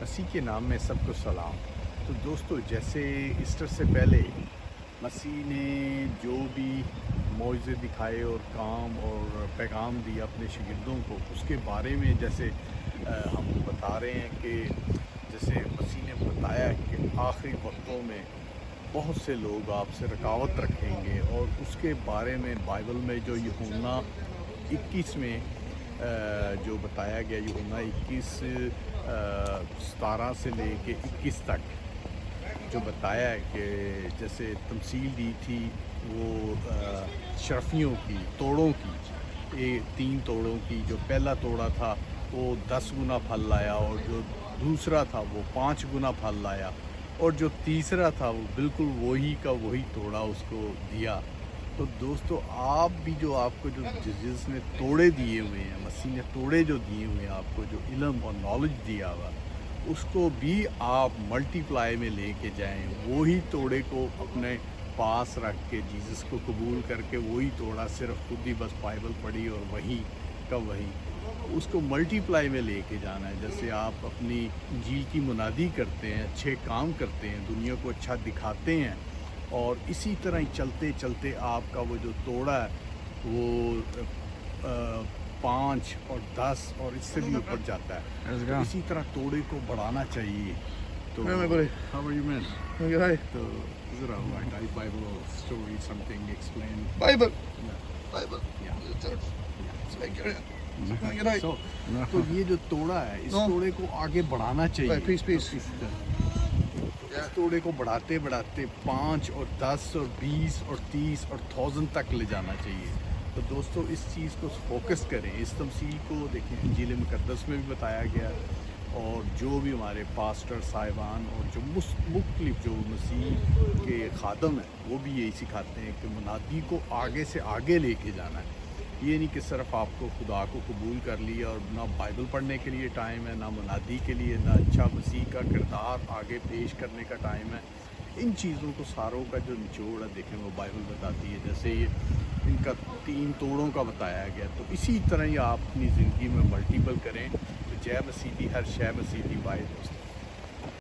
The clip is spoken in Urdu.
مسیح کے نام میں سب کو سلام۔ تو دوستو، جیسے ایسٹر سے پہلے مسیح نے جو بھی معجزے دکھائے اور کام اور پیغام دیا اپنے شاگردوں کو، اس کے بارے میں جیسے ہم بتا رہے ہیں کہ جیسے مسیح نے بتایا کہ آخری وقتوں میں بہت سے لوگ آپ سے رکاوٹ رکھیں گے، اور اس کے بارے میں بائبل میں جو یوحنا 21 میں جو بتایا گیا، یوحنا 21 17 سے لے کے 21 تک جو بتایا ہے کہ جیسے تمثیل دی تھی وہ شرفیوں کی، توڑوں کی، 3 توڑوں کی۔ جو پہلا توڑا تھا وہ 10 گنا پھل لایا، اور جو دوسرا تھا وہ 5 گنا پھل لایا، اور جو تیسرا تھا وہ بالکل وہی کا وہی توڑا اس کو دیا۔ تو دوستو، آپ بھی جو آپ کو جو جس نے توڑے دیے ہوئے ہیں، مسیح نے توڑے جو دیے ہوئے ہیں آپ کو، جو علم اور نالج دیا ہوا، اس کو بھی آپ ملٹی پلائی میں لے کے جائیں۔ وہی توڑے کو اپنے پاس رکھ کے جیزس کو قبول کر کے وہی توڑا صرف خود ہی بس بائبل پڑھی اور وہی کا وہی، اس کو ملٹی پلائی میں لے کے جانا ہے۔ جیسے آپ اپنی انجیل کی منادی کرتے ہیں، اچھے کام کرتے ہیں، دنیا کو اچھا دکھاتے ہیں، اور اسی طرح ہی چلتے چلتے آپ کا وہ جو توڑا ہے وہ 5 اور 10 اور اس سے بھی اوپر جاتا ہے۔ تو اسی طرح توڑے کو بڑھانا چاہیے۔ تو How are you, man? Okay, تو ذرا Bible story something explain. Bible. Yeah. Bible. Yeah. The church. Yeah. Like, right. تو یہ جو توڑا ہے، اس توڑے کو آگے بڑھانا چاہیے۔ Right, peace. اس توڑے کو بڑھاتے بڑھاتے 5 اور 10 اور 20 اور 30 اور 1000 تک لے جانا چاہیے۔ تو دوستو، اس چیز کو فوکس کریں، اس تمثیل کو دیکھیں۔ انجیل مقدس میں بھی بتایا گیا، اور جو بھی ہمارے پاسٹر صاحبان اور جو مختلف جو مسیح کے خادم ہیں وہ بھی یہی سکھاتے ہیں کہ منادی کو آگے سے آگے لے کے جانا ہے۔ یہ نہیں کہ صرف آپ کو خدا کو قبول کر لیا اور نہ بائبل پڑھنے کے لیے ٹائم ہے، نہ منادی کے لیے، نہ اچھا مسیح کا کردار آگے پیش کرنے کا ٹائم ہے۔ ان چیزوں کو ساروں کا جو نچوڑ ہے، دیکھیں وہ بائبل بتاتی ہے۔ جیسے یہ ان کا 3 توڑوں کا بتایا گیا، تو اسی طرح ہی آپ اپنی زندگی میں ملٹیپل کریں۔ تو جے مسیح دی، ہر شے مسیح دی، بائے دوست۔